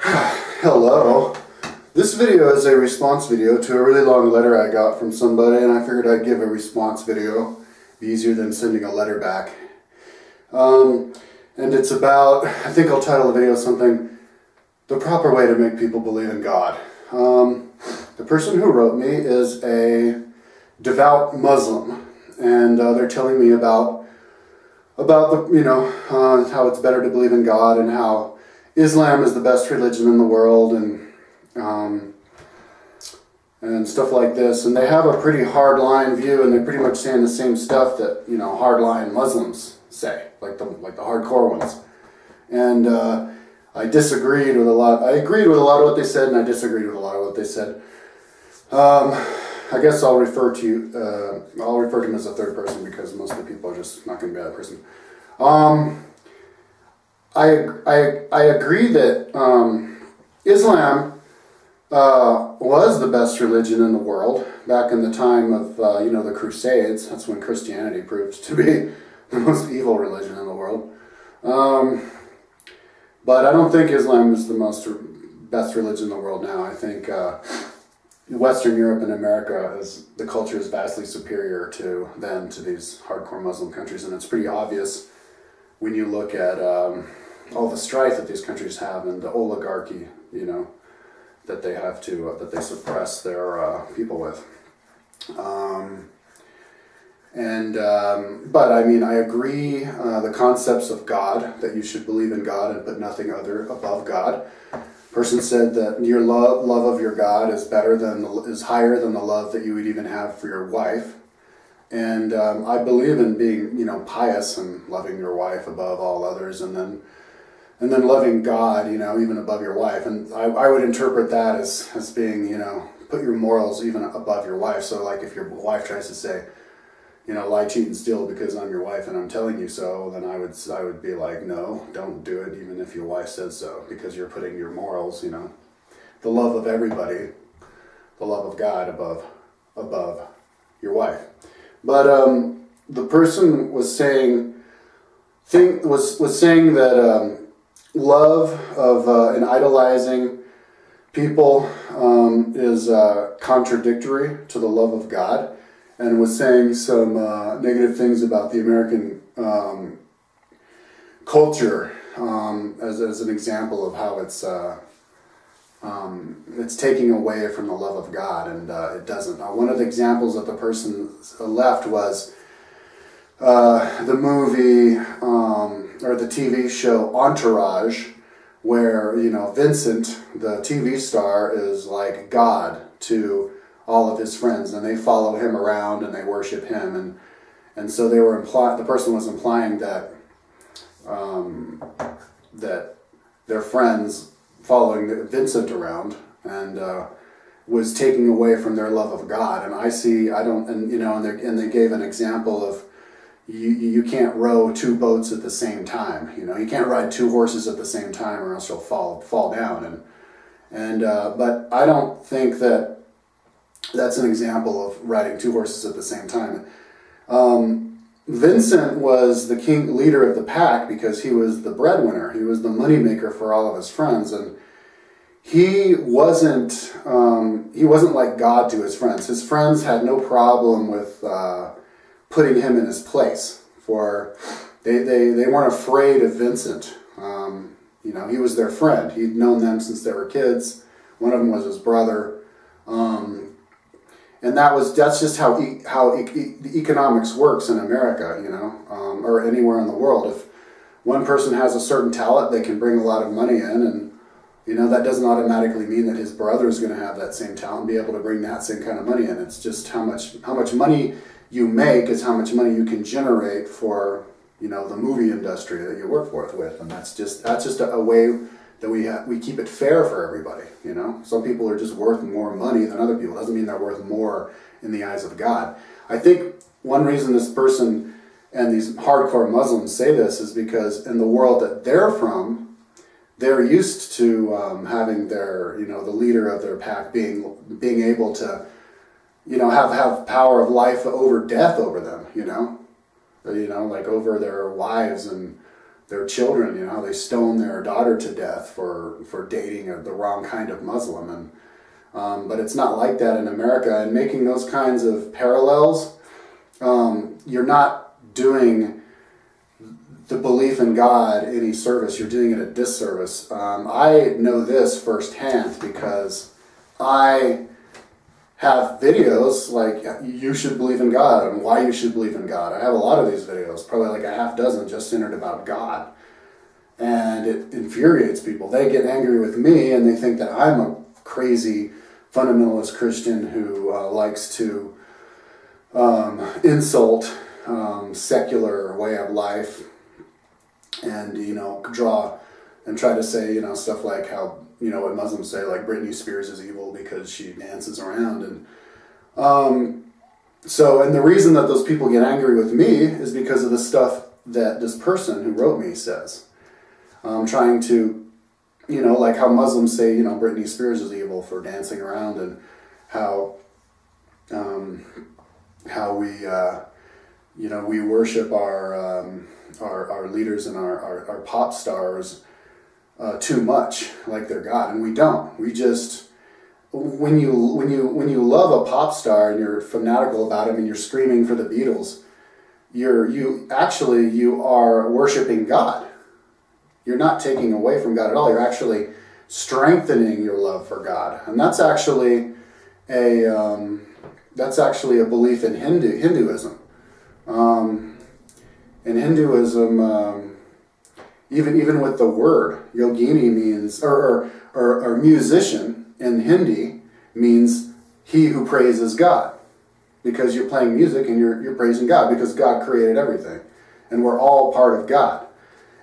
Hello. This video is a response video to a really long letter I got from somebody, and I figured I'd give a response video. Be easier than sending a letter back. And it's about, I think I'll title the video something, the proper way to make people believe in God. The person who wrote me is a devout Muslim, and they're telling me about the, how it's better to believe in God and how Islam is the best religion in the world, and stuff like this. And they have a pretty hardline view, and they're pretty much saying the same stuff that hardline Muslims say, like the hardcore ones. And I disagreed with a lot. I agreed with a lot of what they said, and I disagreed with a lot of what they said. I guess I'll refer to him as a third person because most of the people are just not going to be that person. I agree that Islam was the best religion in the world back in the time of the Crusades. That's when Christianity proved to be the most evil religion in the world. But I don't think Islam is the best religion in the world now. I think Western Europe and America, the culture is vastly superior to these hardcore Muslim countries, and it's pretty obvious when you look at all the strife that these countries have and the oligarchy, that they have to that they suppress their people with. But I mean, I agree the concepts of God, that you should believe in God and put nothing other above God. Person said that your love of your God is higher than the love that you would even have for your wife. And I believe in being pious and loving your wife above all others, and then loving God even above your wife. And I would interpret that as being put your morals even above your wife. So like if your wife tries to say lie, cheat, and steal because I'm your wife and I'm telling you so, then I would be like, no, don't do it even if your wife says so, because you're putting your morals, the love of everybody, the love of God above your wife. But the person was saying that love of and idolizing people is contradictory to the love of God, and was saying some negative things about the American culture as an example of how it's taking away from the love of God, and it doesn't. One of the examples that the person left was the movie or the TV show Entourage, where Vincent, the TV star, is like God to all of his friends, and they follow him around and they worship him, and so they were the person was implying that that their friends following Vincent around and was taking away from their love of God. And they gave an example of you can't row two boats at the same time. You can't ride two horses at the same time, or else you'll fall down. But I don't think that that's an example of riding two horses at the same time. Vincent was the leader of the pack because he was the breadwinner. He was the moneymaker for all of his friends, and he wasn't like God to his friends. His friends had no problem with putting him in his place. They weren't afraid of Vincent. He was their friend. He'd known them since they were kids. One of them was his brother. And that's just how the economics works in America, or anywhere in the world. If one person has a certain talent, they can bring a lot of money in, and that doesn't automatically mean that his brother is going to have that same talent and be able to bring that same kind of money in. It's just how much money you make is how much money you can generate for the movie industry that you work with, and that's just a way that we keep it fair for everybody. Some people are just worth more money than other people. Doesn't mean they're worth more in the eyes of God. I think one reason this person and these hardcore Muslims say this is because in the world that they're from, they're used to having their the leader of their pack being able to have power of life over death over them. Like over their wives and their children, how they stone their daughter to death for dating the wrong kind of Muslim. And but it's not like that in America. And making those kinds of parallels, you're not doing the belief in God any service. You're doing it a disservice. I know this firsthand because I have videos like you should believe in God and why you should believe in God. I have a lot of these videos, probably like a half dozen, just centered about God. And it infuriates people. They get angry with me and they think that I'm a crazy fundamentalist Christian who likes to insult secular way of life and, draw and try to say, stuff like how, what Muslims say, like Britney Spears is evil because she dances around. And and the reason that those people get angry with me is because of the stuff that this person who wrote me says. Trying to, like how Muslims say, Britney Spears is evil for dancing around, and how we worship our leaders and our pop stars too much, like they're God, and we don't. We just when you love a pop star and you're fanatical about him and you're screaming for the Beatles, you are worshiping God. You're not taking away from God at all. You're actually strengthening your love for God, and that's actually a belief in Hinduism. In Hinduism, even with the word yogini means or musician in Hindi means he who praises God, because you're playing music and you're praising God because God created everything, and we're all part of God.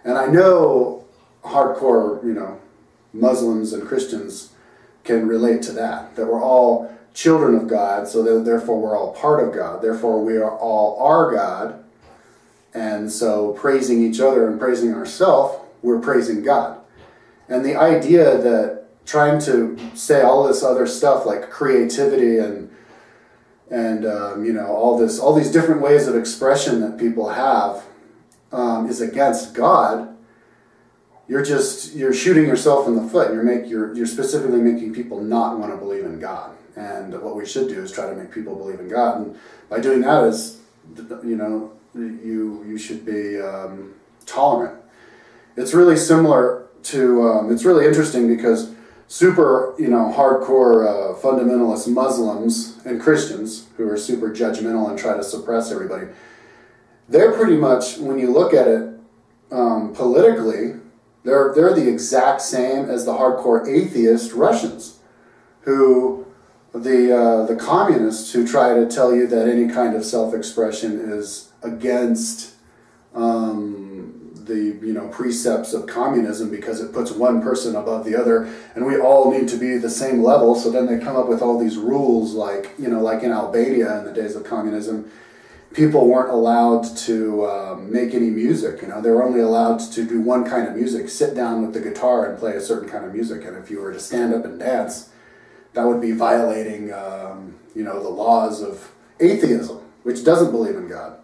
And I know hardcore, Muslims and Christians can relate to that we're all children of God, so therefore we're all part of God. Therefore we are all our God. And so praising each other and praising ourselves, we're praising God. And the idea that trying to say all this other stuff like creativity and all these different ways of expression that people have is against God, you're shooting yourself in the foot. You're specifically making people not want to believe in God. And what we should do is try to make people believe in God. And by doing that is, you should be tolerant. It's really similar to, it's really interesting because super, hardcore fundamentalist Muslims and Christians who are super judgmental and try to suppress everybody, they're pretty much, when you look at it politically, they're the exact same as the hardcore atheist Russians, who the communists who try to tell you that any kind of self-expression is against the precepts of communism because it puts one person above the other, and we all need to be the same level. So then they come up with all these rules, like like in Albania in the days of communism, people weren't allowed to make any music. They were only allowed to do one kind of music, sit down with the guitar and play a certain kind of music. And if you were to stand up and dance, that would be violating the laws of atheism, which doesn't believe in God.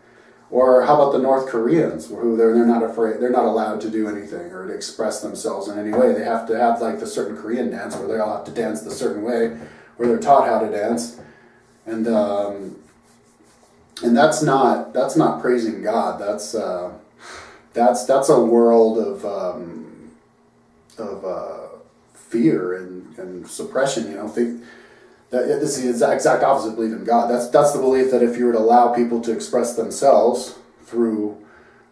Or how about the North Koreans, who they're not allowed to do anything or to express themselves in any way. They have to have like the certain Korean dance where they all have to dance the certain way, where they're taught how to dance, and that's not praising God. That's a world of fear and suppression. This is the exact opposite of belief in God. That's the belief that if you were to allow people to express themselves through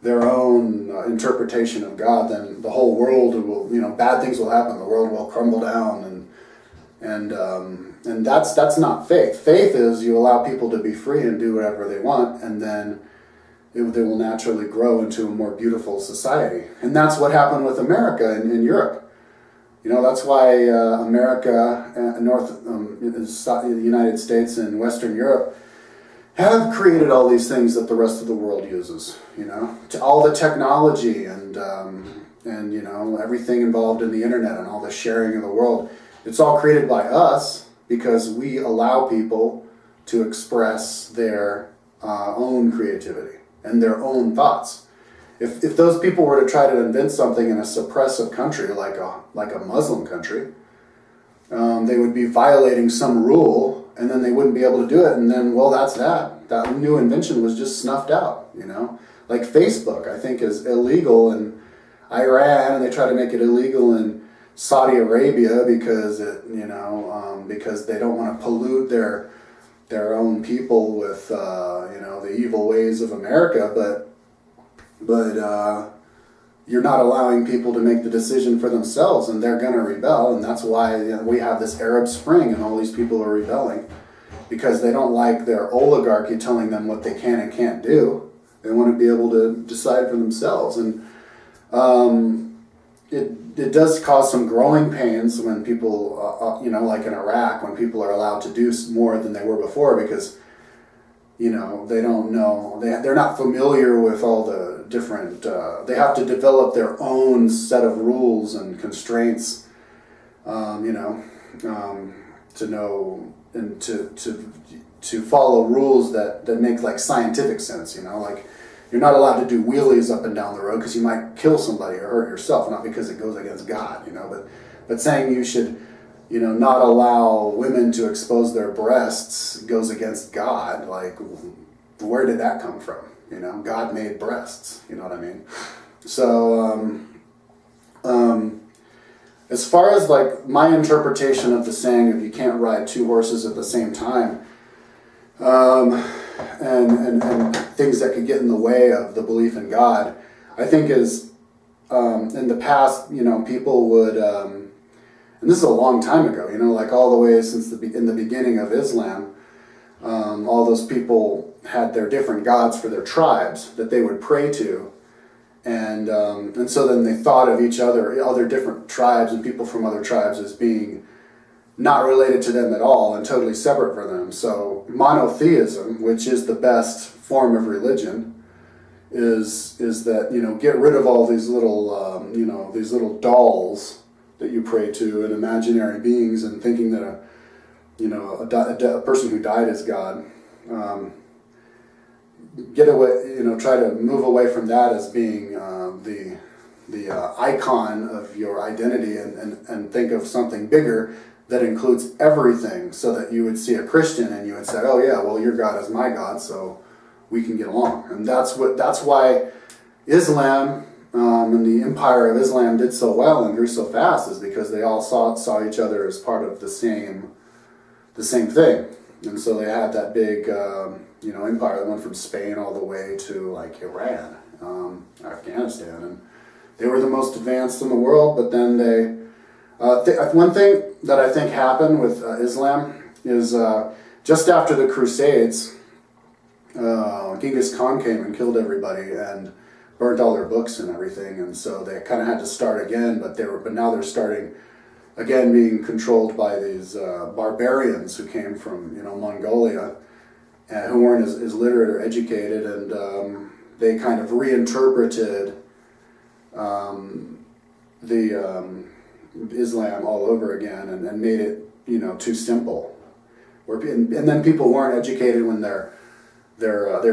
their own interpretation of God, then the whole world will, bad things will happen. The world will crumble down, and that's not faith. Faith is you allow people to be free and do whatever they want, and then they will naturally grow into a more beautiful society. And that's what happened with America in Europe. That's why America, the United States and Western Europe have created all these things that the rest of the world uses. To all the technology and everything involved in the internet and all the sharing of the world. It's all created by us because we allow people to express their own creativity and their own thoughts. if those people were to try to invent something in a suppressive country like a Muslim country, they would be violating some rule, and then they wouldn't be able to do it, and then, well, that's that. That new invention was just snuffed out, you know? Like Facebook, I think, is illegal in Iran, and they try to make it illegal in Saudi Arabia because because they don't want to pollute their own people with the evil ways of America, but you're not allowing people to make the decision for themselves, and they're going to rebel, and that's why we have this Arab Spring, and all these people are rebelling because they don't like their oligarchy telling them what they can and can't do. They want to be able to decide for themselves, and it does cause some growing pains when people, like in Iraq, when people are allowed to do more than they were before because, they don't know, they're not familiar with all the different, they have to develop their own set of rules and constraints, to know and to follow rules that make like scientific sense, like you're not allowed to do wheelies up and down the road because you might kill somebody or hurt yourself, not because it goes against God, but saying you should, not allow women to expose their breasts goes against God. Like, where did that come from? God made breasts, you know what I mean? So, as far as like my interpretation of the saying of you can't ride two horses at the same time, and things that could get in the way of the belief in God, I think is, in the past, people would, and this is a long time ago, like all the way since in the beginning of Islam, all those people had their different gods for their tribes that they would pray to, and so then they thought of each other different tribes and people from other tribes as being not related to them at all and totally separate from them. So monotheism, which is the best form of religion, is that, get rid of all these little these little dolls that you pray to and imaginary beings, and thinking that a person who died is God. Get away, try to move away from that as being the icon of your identity, and think of something bigger that includes everything, so that you would see a Christian and you would say, oh yeah, well, your God is my God, so we can get along. And that's why Islam and the empire of Islam did so well and grew so fast, is because they all saw each other as part of the same thing. And so they had that big empire that went from Spain all the way to like Iran, Afghanistan, and they were the most advanced in the world. But then one thing that I think happened with Islam is just after the Crusades, Genghis Khan came and killed everybody and burnt all their books and everything, and so they kind of had to start again. But now they're starting again, being controlled by these barbarians who came from Mongolia, who weren't as literate or educated, and they kind of reinterpreted Islam all over again, and made it too simple. And then people weren't educated when their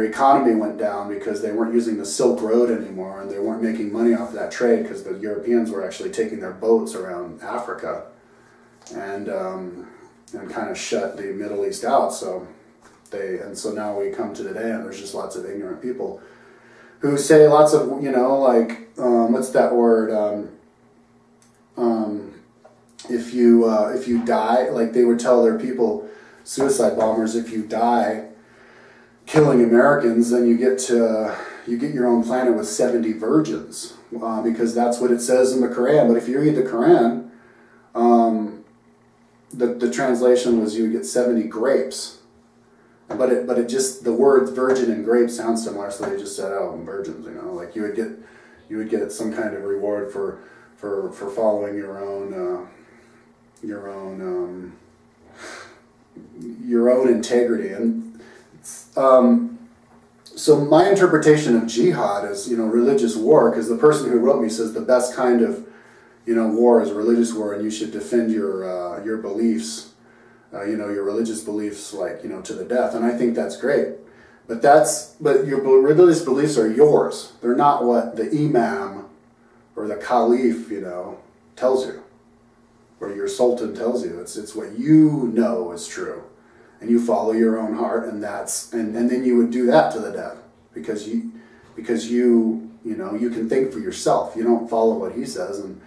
economy went down because they weren't using the Silk Road anymore, and they weren't making money off of that trade because the Europeans were actually taking their boats around Africa and kind of shut the Middle East out. So now we come to today, and there's just lots of ignorant people who say lots of what's that word? If you die, like they would tell their people, suicide bombers, if you die killing Americans, then you get your own planet with 70 virgins, because that's what it says in the Quran. But if you read the Quran, the translation was you would get 70 grapes, but it just, the words virgin and grape sound similar, so they just said, oh, virgins, like you would get some kind of reward for following your own integrity. And so my interpretation of jihad is religious war, because the person who wrote me says the best kind of war is religious war, and you should defend your beliefs, your religious beliefs, like to the death. And I think that's great, But your religious beliefs are yours. They're not what the imam or the caliph, tells you, or your sultan tells you. It's what you know is true, and you follow your own heart, and then you would do that to the death because you can think for yourself. You don't follow what he says, and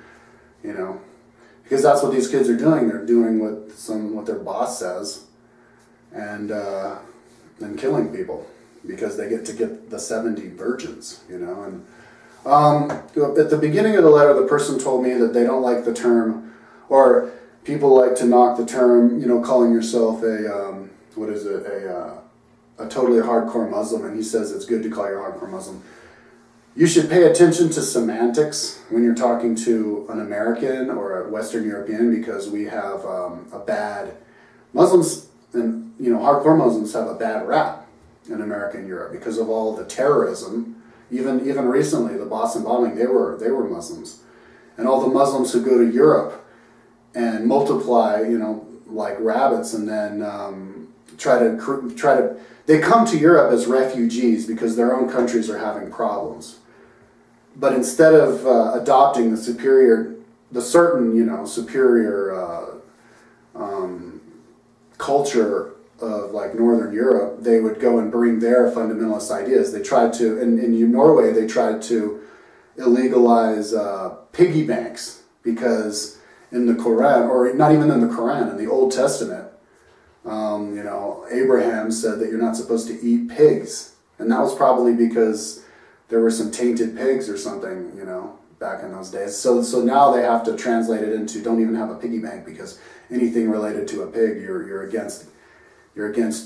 because that's what these kids are doing. They're doing what their boss says, and killing people because they get the 70 virgins, And at the beginning of the letter, the person told me that they don't like the term, or people like to knock the term, calling yourself a totally hardcore Muslim, and he says it's good to call you a hardcore Muslim. You should pay attention to semantics when you're talking to an American or a Western European, because we have Muslims and hardcore Muslims have a bad rap in America and Europe because of all the terrorism. Even recently, the Boston bombing, they were Muslims, and all the Muslims who go to Europe and multiply, like rabbits, and then they come to Europe as refugees because their own countries are having problems. But instead of adopting the superior culture of like Northern Europe, they would go and bring their fundamentalist ideas. They tried to, in Norway, they tried to illegalize piggy banks because in the Quran, or not even in the Quran, in the Old Testament, Abraham said that you're not supposed to eat pigs. And that was probably because there were some tainted pigs or something, back in those days. So now they have to translate it into don't even have a piggy bank because anything related to a pig, you're against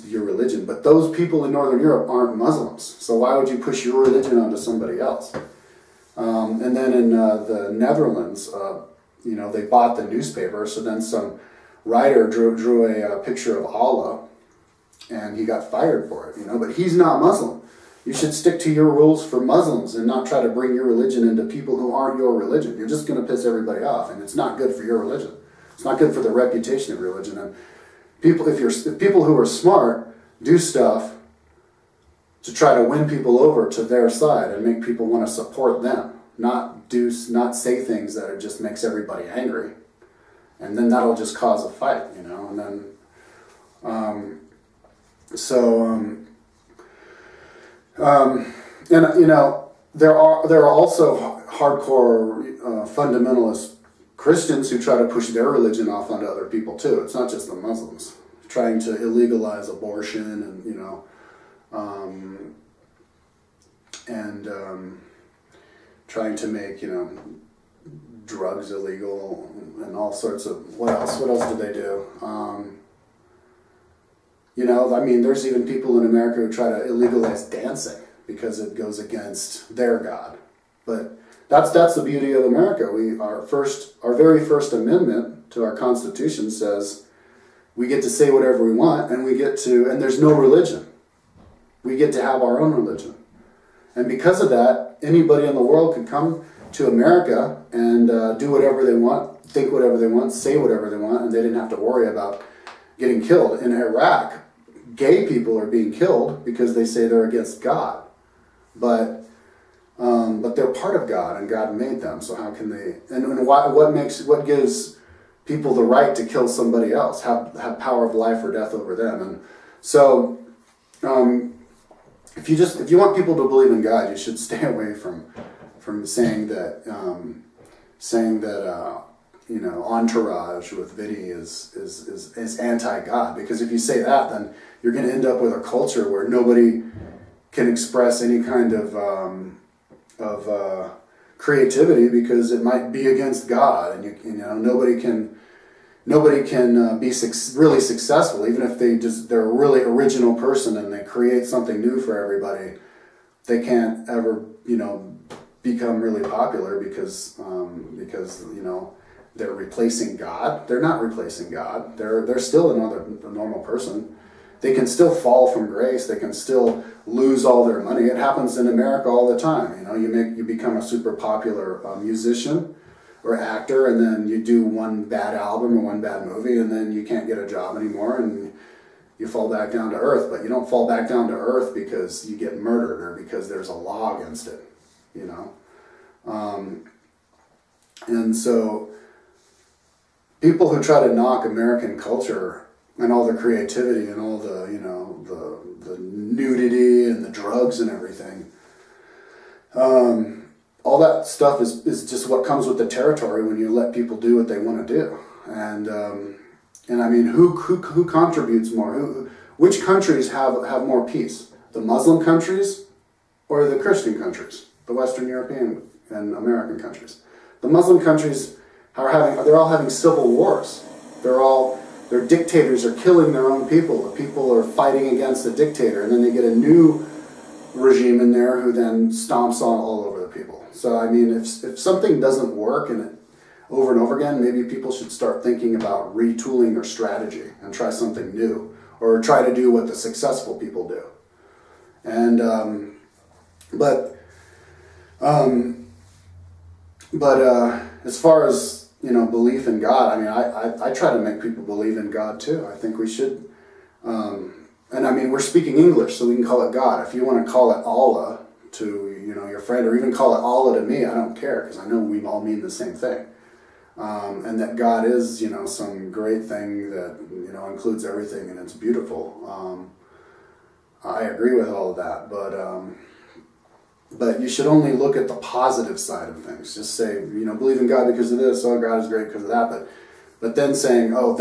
your religion. But those people in Northern Europe aren't Muslims. So why would you push your religion onto somebody else? And then in the Netherlands, they bought the newspaper. So then some writer drew a picture of Allah, and he got fired for it. But he's not Muslim. You should stick to your rules for Muslims and not try to bring your religion into people who aren't your religion. You're just going to piss everybody off, and it's not good for your religion. It's not good for the reputation of your religion. And if people who are smart do stuff to try to win people over to their side and make people want to support them, not say things that just makes everybody angry, and then that'll just cause a fight, And then, there are also hardcore fundamentalist Christians who try to push their religion off onto other people too. It's not just the Muslims trying to illegalize abortion and trying to make drugs illegal and all sorts of what else do they do? There's even people in America who try to illegalize dancing because it goes against their God. But that's the beauty of America. Our very first amendment to our Constitution says we get to say whatever we want, and and there's no religion. We get to have our own religion. And because of that, anybody in the world could come to America and do whatever they want, think whatever they want, say whatever they want, and they didn't have to worry about getting killed. In Iraq, gay people are being killed because they say they're against God. But they're part of God, and God made them. So how can they? And what gives people the right to kill somebody else? Have power of life or death over them? And so, if you want people to believe in God, you should stay away from saying that Entourage with Vinny is anti-God, because if you say that, then you're going to end up with a culture where nobody can express any kind of creativity because it might be against God, and nobody can be really successful even if they're a really original person and they create something new for everybody. They can't ever become really popular because they're replacing God. They're not replacing God. They're still a normal person. They can still fall from grace. They can still lose all their money. It happens in America all the time. You become a super popular musician or actor, and then you do one bad album or one bad movie, and then you can't get a job anymore, and You fall back down to earth, but you don't fall back down to earth because you get murdered or because there's a law against it, you know. And so people who try to knock American culture and all the creativity and all the, you know, the nudity and the drugs and everything, all that stuff is just what comes with the territory when you let people do what they want to do. And I mean, who contributes more? Which countries have more peace? The Muslim countries or the Christian countries? The Western European and American countries. The Muslim countries they're all having civil wars. Their dictators are killing their own people. The people are fighting against the dictator, and then they get a new regime in there who then stomps on all over the people. So I mean, if something doesn't work over and over again, maybe people should start thinking about retooling their strategy and try something new, or try to do what the successful people do. And as far as, you know, belief in God, I mean, I try to make people believe in God too. I think we should, and I mean, we're speaking English, so we can call it God. If you want to call it Allah to, you know, your friend, or even call it Allah to me, I don't care, because I know we all mean the same thing. And that God is, you know, some great thing that, you know, includes everything and it's beautiful. I agree with all of that, but you should only look at the positive side of things. Just say, you know, believe in God because of this, oh, God is great because of that, but then saying, oh,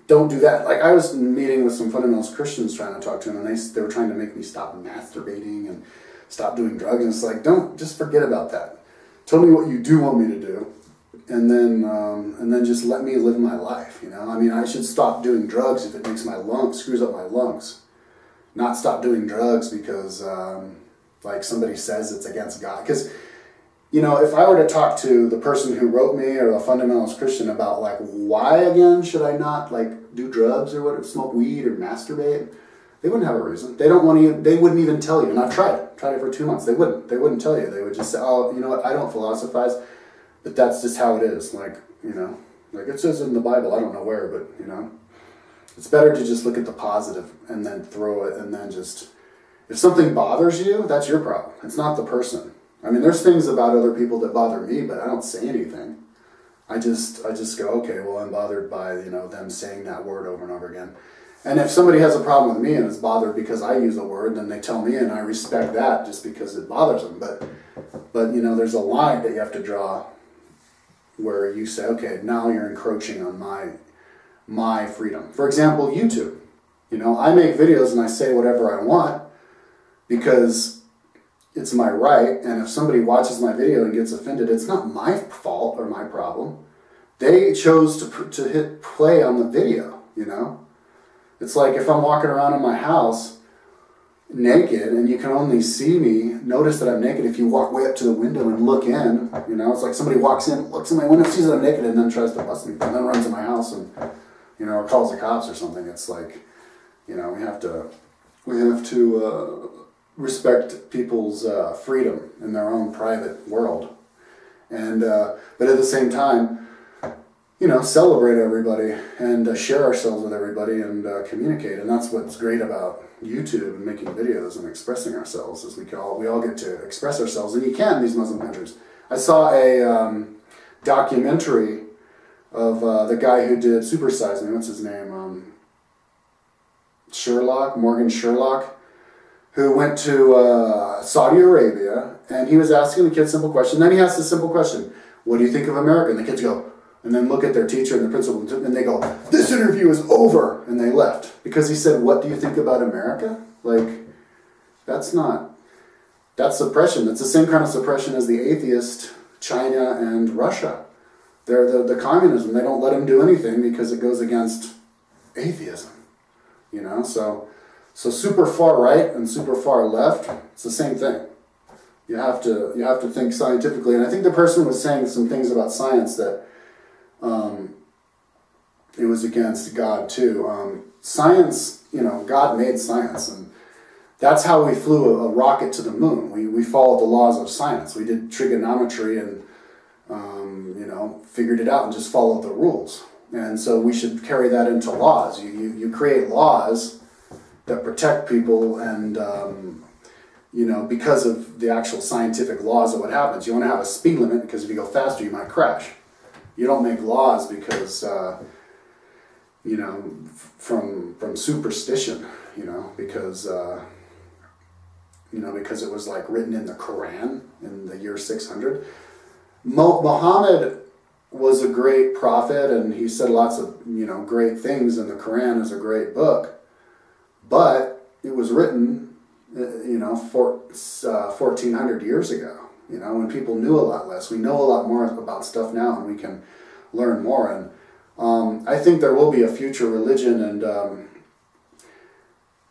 don't do that. Like, I was meeting with some fundamentalist Christians trying to talk to them, and they were trying to make me stop masturbating and stop doing drugs, and it's like, just forget about that. Tell me what you do want me to do, and then just let me live my life, you know? I mean, I should stop doing drugs if it makes screws up my lungs. Not stop doing drugs because, like, somebody says it's against God. Because, you know, if I were to talk to the person who wrote me or a fundamentalist Christian about, like, why, again, should I not, like, do drugs or whatever, smoke weed or masturbate, they wouldn't have a reason. They wouldn't even tell you. And I've tried it for 2 months. They wouldn't tell you. They would just say, oh, you know what, I don't philosophize, but that's just how it is. Like, you know, like it says in the Bible, I don't know where, but, you know, it's better to just look at the positive and then throw it, and then just, if something bothers you, that's your problem. It's not the person. I mean, there's things about other people that bother me, but I don't say anything. I just go, okay, well, I'm bothered by, you know, them saying that word over and over again. And if somebody has a problem with me and is bothered because I use a word, then they tell me, and I respect that just because it bothers them. But you know, there's a line that you have to draw where you say, okay, now you're encroaching on my freedom. For example, YouTube. You know, I make videos and I say whatever I want because it's my right, and if somebody watches my video and gets offended, it's not my fault or my problem. They chose to hit play on the video, you know? It's like if I'm walking around in my house naked and you can only see me, notice that I'm naked if you walk way up to the window and look in, you know? It's like somebody walks in, looks in my window, sees that I'm naked, and then tries to bust me, and then runs in my house and, you know, or calls the cops or something. It's like, you know, we have to respect people's freedom in their own private world, and but at the same time, you know, celebrate everybody and share ourselves with everybody and communicate. And that's what's great about YouTube and making videos and expressing ourselves, is we all get to express ourselves, and you can in these Muslim countries. I saw a documentary of the guy who did Super Size Me. What's his name? Morgan Sherlock, who went to Saudi Arabia, and he was asking the kids a simple question. Then he asked a simple question: what do you think of America? And the kids go, and then look at their teacher and the principal, and they go, this interview is over, and they left. Because he said, what do you think about America? Like, that's suppression. That's the same kind of suppression as the atheist, China and Russia. They're the communism. They don't let them do anything because it goes against atheism. You know, so super far right and super far left, it's the same thing. You have to think scientifically. And I think the person was saying some things about science that it was against God too. Science, you know, God made science, and that's how we flew a rocket to the moon. We followed the laws of science. We did trigonometry and, you know, figured it out and just followed the rules. And so we should carry that into laws. You create laws that protect people, and you know, because of the actual scientific laws of what happens. You want to have a speed limit because if you go faster, you might crash. You don't make laws because you know, from superstition. You know, because because it was like written in the Quran in the year 600. Muhammad was a great prophet, and he said lots of, you know, great things, and the Quran is a great book, but it was written, you know, 1400 years ago, you know, when people knew a lot less. We know a lot more about stuff now, and we can learn more, and I think there will be a future religion,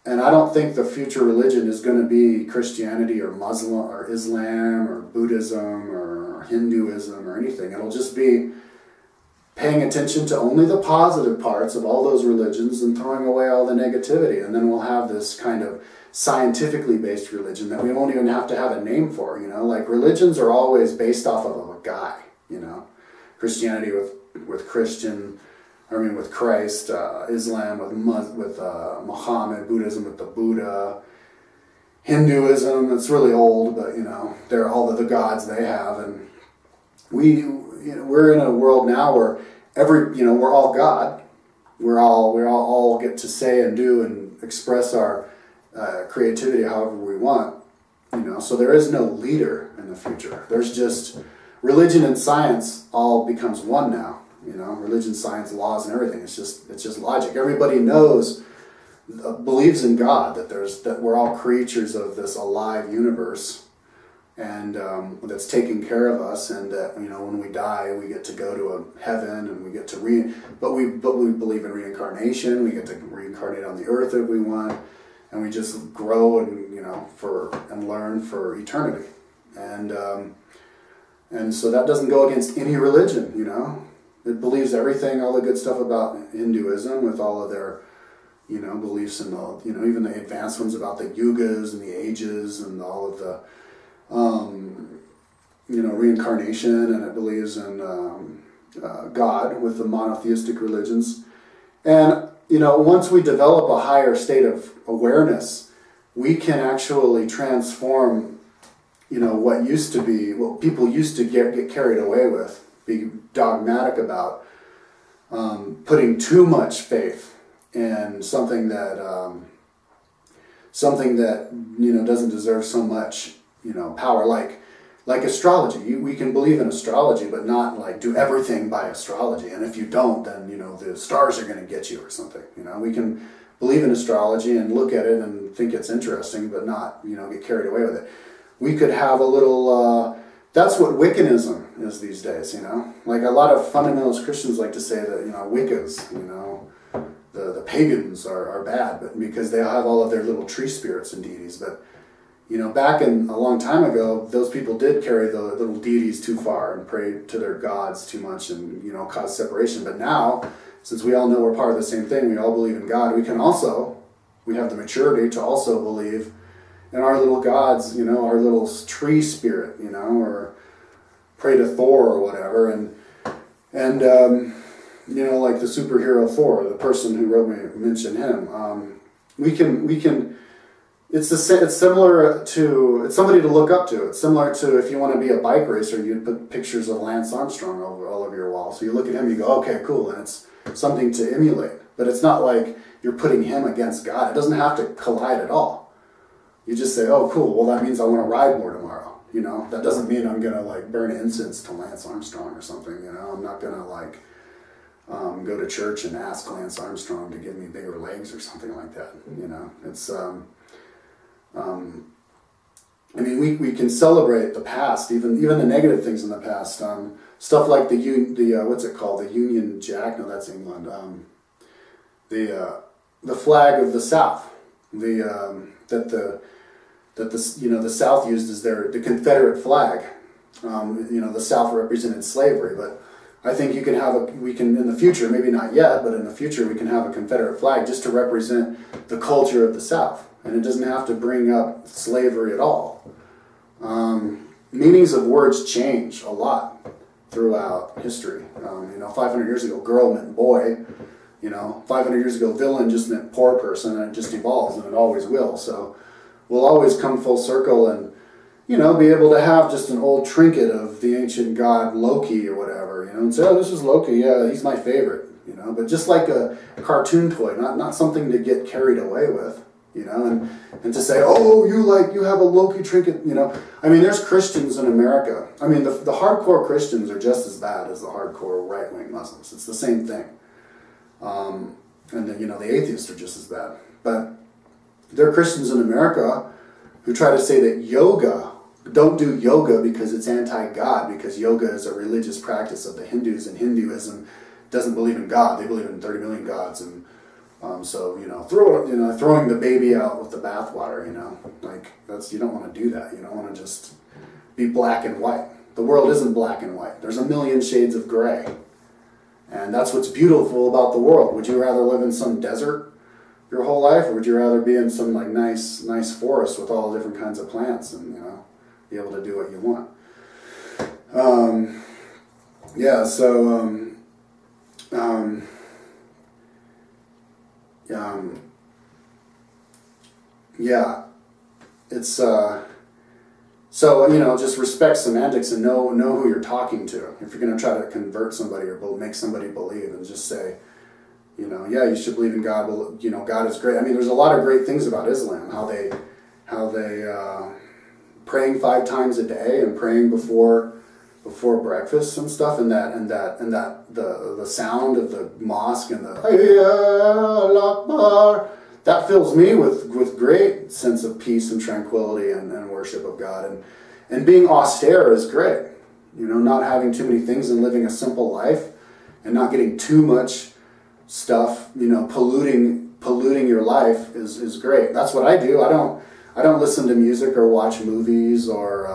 and I don't think the future religion is going to be Christianity or Muslim or Islam or Buddhism or Hinduism or anything. It'll just be paying attention to only the positive parts of all those religions and throwing away all the negativity. And then we'll have this kind of scientifically based religion that we won't even have to have a name for, you know. Like religions are always based off of a guy, you know. Christianity with Christ, Islam with Muhammad, Buddhism with the Buddha, Hinduism, it's really old, but you know, they're all of the gods they have, and we're in a world now where we're all God. We all get to say and do and express our creativity however we want, you know. So there is no leader in the future. There's just religion and science all becomes one now. You know, religion, science, laws, and everything. It's just logic. Everybody knows, believes in God, that we're all creatures of this alive universe, and that's taking care of us, and that, you know, when we die, we get to go to a heaven, and we get to but we believe in reincarnation. We get to reincarnate on the earth if we want, and we just grow and, you know, and learn for eternity, and so that doesn't go against any religion, you know. It believes everything, all the good stuff about Hinduism, with all of their, you know, beliefs and all, you know, even the advanced ones about the yugas and the ages and all of the, you know, reincarnation, and it believes in God with the monotheistic religions. And, you know, once we develop a higher state of awareness, we can actually transform, you know, what people used to get carried away with, be dogmatic about, putting too much faith in something that you know, doesn't deserve so much, you know, power, like astrology. We can believe in astrology, but not like do everything by astrology. And if you don't, then, you know, the stars are going to get you or something. You know, we can believe in astrology and look at it and think it's interesting, but not, you know, get carried away with it. We could have a little. That's what Wiccanism is these days, you know. Like a lot of fundamentalist Christians like to say that, you know, Wiccas, you know, the pagans are bad, but because they have all of their little tree spirits and deities. But, you know, back in a long time ago, those people did carry the little deities too far and pray to their gods too much and, you know, cause separation. But now, since we all know we're part of the same thing, we all believe in God, we have the maturity to also believe and our little gods, you know, our little tree spirit, you know, or pray to Thor or whatever, and you know, like the superhero Thor, the person who wrote me mentioned him. We can. It's similar to, it's somebody to look up to. It's similar to if you want to be a bike racer, you'd put pictures of Lance Armstrong all over your wall. So you look at him, you go, okay, cool, and it's something to emulate. But it's not like you're putting him against God. It doesn't have to collide at all. You just say, oh, cool, well, that means I want to ride more tomorrow, you know? That doesn't mean I'm going to, like, burn incense to Lance Armstrong or something, you know? I'm not going to, like, go to church and ask Lance Armstrong to give me bigger legs or something like that, you know? It's, I mean, we can celebrate the past, even the negative things in the past. Stuff like what's it called? The Union Jack? No, that's England. The flag of the South, the South used as the Confederate flag. You know, the South represented slavery, but I think we can in the future, maybe not yet, but in the future we can have a Confederate flag just to represent the culture of the South, and it doesn't have to bring up slavery at all. Meanings of words change a lot throughout history. You know, 500 years ago, girl meant boy. You know, 500 years ago, villain just meant poor person, and it just evolves, and it always will. So we'll always come full circle and, you know, be able to have just an old trinket of the ancient god Loki or whatever, you know, and say, oh, this is Loki, yeah, he's my favorite, you know, but just like a cartoon toy, not something to get carried away with, you know, and to say, oh, you have a Loki trinket, you know. I mean, there's Christians in America. I mean, the hardcore Christians are just as bad as the hardcore right-wing Muslims. It's the same thing. And then, you know, the atheists are just as bad. But there are Christians in America who try to say that yoga, don't do yoga because it's anti-God, because yoga is a religious practice of the Hindus, and Hinduism doesn't believe in God. They believe in 30 million gods, and so, you know, throwing the baby out with the bathwater, you know, like you don't want to do that. You don't want to just be black and white. The world isn't black and white. There's a million shades of gray. And that's what's beautiful about the world. Would you rather live in some desert your whole life, or would you rather be in some like nice forest with all different kinds of plants and, you know, be able to do what you want? Yeah, so yeah, it's so, you know, just respect semantics and know who you're talking to. If you're going to try to convert somebody or make somebody believe, and just say, you know, yeah, you should believe in God, but, you know, God is great. I mean, there's a lot of great things about Islam, how they praying 5 times a day and praying before breakfast and stuff, and the sound of the mosque and the Hayya al-Akbar, that fills me with great sense of peace and tranquility and worship of God. And being austere is great. You know, not having too many things and living a simple life and not getting too much stuff, you know, polluting your life is great. That's what I do. I don't listen to music or watch movies or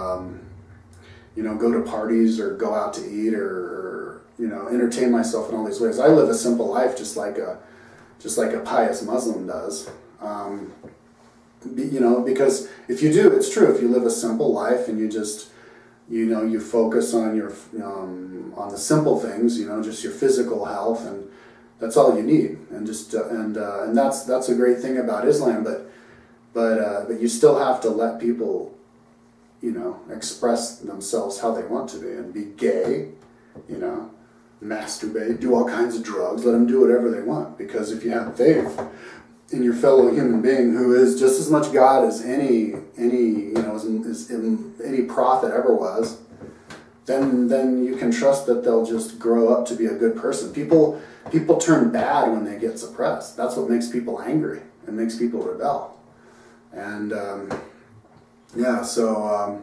you know, go to parties or go out to eat or you know, entertain myself in all these ways. I live a simple life, just like a pious Muslim does. You know, because if you do, it's true. If you live a simple life and you just, you know, you focus on your on the simple things, you know, just your physical health, and that's all you need. And just and that's a great thing about Islam. But you still have to let people, you know, express themselves how they want to be, and be gay, you know, masturbate, do all kinds of drugs, let them do whatever they want. Because if you have faith in your fellow human being who is just as much God as any you know, as any prophet ever was, then you can trust that they'll just grow up to be a good person. People turn bad when they get suppressed. That's what makes people angry and makes people rebel. And yeah, so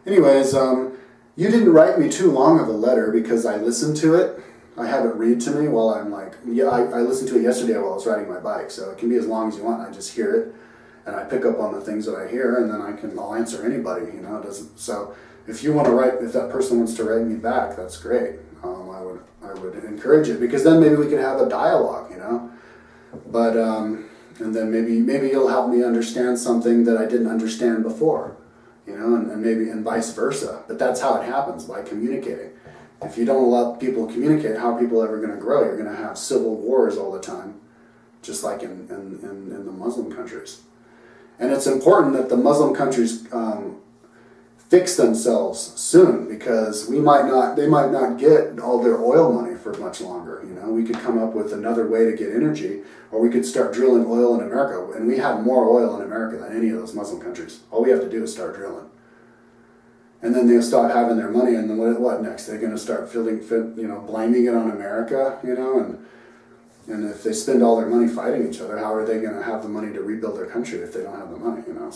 anyways, you didn't write me too long of a letter because I listened to it. I have it read to me while I'm like, yeah, I listened to it yesterday while I was riding my bike, so it can be as long as you want. I just hear it, and I pick up on the things that I hear, and then I'll answer anybody, you know. It doesn't, so if you want to write, if that person wants to write me back, that's great. I would encourage it, because then maybe we could have a dialogue, you know. But and then maybe you'll help me understand something that I didn't understand before, you know, and maybe and vice versa. But that's how it happens, by communicating. If you don't let people communicate, how are people ever going to grow? You're going to have civil wars all the time, just like in the Muslim countries. And it's important that the Muslim countries fix themselves soon, because they might not get all their oil money for much longer. You know, we could come up with another way to get energy, or we could start drilling oil in America. And we have more oil in America than any of those Muslim countries. All we have to do is start drilling. And then they'll start having their money, and then what next? They're going to start blaming it on America, you know, and if they spend all their money fighting each other, how are they going to have the money to rebuild their country if they don't have the money, you know?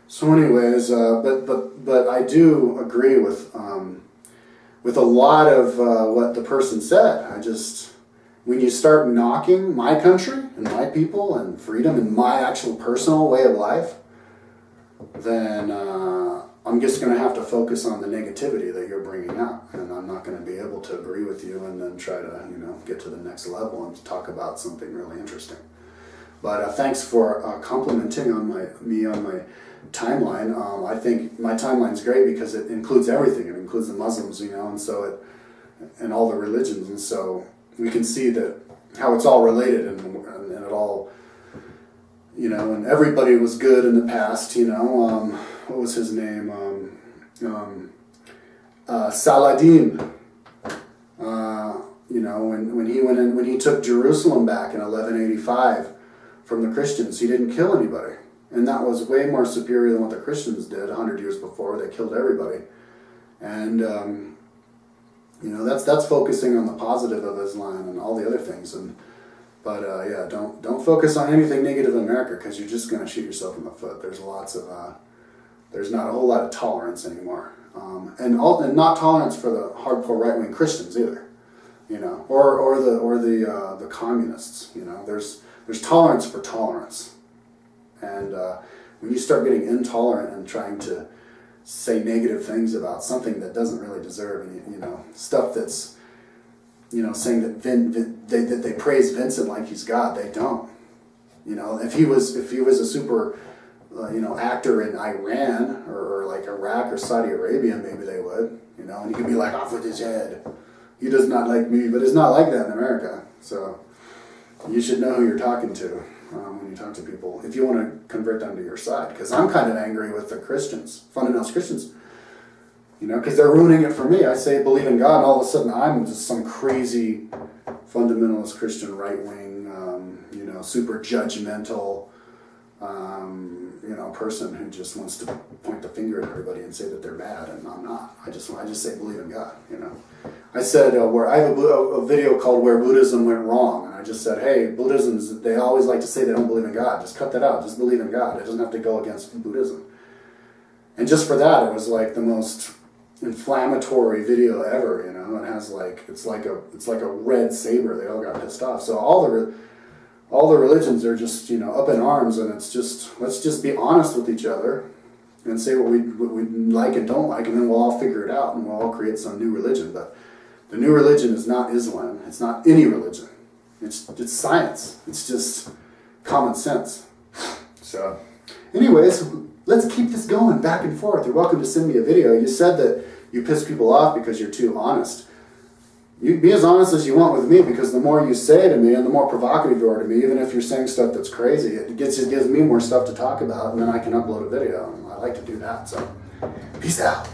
So anyways, but I do agree with a lot of what the person said. When you start knocking my country and my people and freedom and my actual personal way of life, then I'm just going to have to focus on the negativity that you're bringing out, and I'm not going to be able to agree with you and then try to, you know, get to the next level and talk about something really interesting. But thanks for complimenting on me on my timeline. I think my timeline's great because it includes everything. It includes the Muslims, you know, and all the religions, and so we can see that how it's all related, and it all, you know, and everybody was good in the past, you know. What was his name? Saladin. You know, when he went in, when he took Jerusalem back in 1185 from the Christians, he didn't kill anybody, and that was way more superior than what the Christians did 100 years before. They killed everybody, and you know, that's focusing on the positive of Islam and all the other things. But yeah, don't focus on anything negative in America, because you're just going to shoot yourself in the foot. There's lots of there's not a whole lot of tolerance anymore, and not tolerance for the hardcore right-wing Christians either. You know, or the communists. You know, there's tolerance for tolerance, and when you start getting intolerant and trying to say negative things about something that doesn't really deserve any, you know, stuff that's, you know, saying that that they praise Vincent like he's God. They don't. You know, if he was a super you know, actor in Iran or like Iraq or Saudi Arabia, maybe they would. You know, and he could be like, off with his head. He does not like me, but it's not like that in America. So you should know who you're talking to when you talk to people, if you want to convert them to your side. Because I'm kind of angry with the Christians, fundamentalist Christians, you know, because they're ruining it for me. I say believe in God, and all of a sudden I'm just some crazy fundamentalist Christian right-wing, you know, super judgmental, you know, person who just wants to point the finger at everybody and say that they're bad, and I'm not. I just say believe in God, you know. I said where I have a video called "Where Buddhism Went Wrong," and I just said, hey, Buddhism's, they always like to say they don't believe in God. Just cut that out. Just believe in God. It doesn't have to go against Buddhism. And just for that, it was like the most inflammatory video ever, you know. It has like, it's like a red saber. They all got pissed off. So all the religions are just, you know, up in arms, and it's just, let's just be honest with each other and say what we like and don't like, and then we'll all figure it out, and we'll all create some new religion. But the new religion is not Islam. It's not any religion. It's science. It's just common sense. So, anyways, let's keep this going back and forth. You're welcome to send me a video. You said that you piss people off because you're too honest. You be as honest as you want with me, because the more you say to me and the more provocative you are to me, even if you're saying stuff that's crazy, it gives me more stuff to talk about, and then I can upload a video. And I like to do that. So, peace out.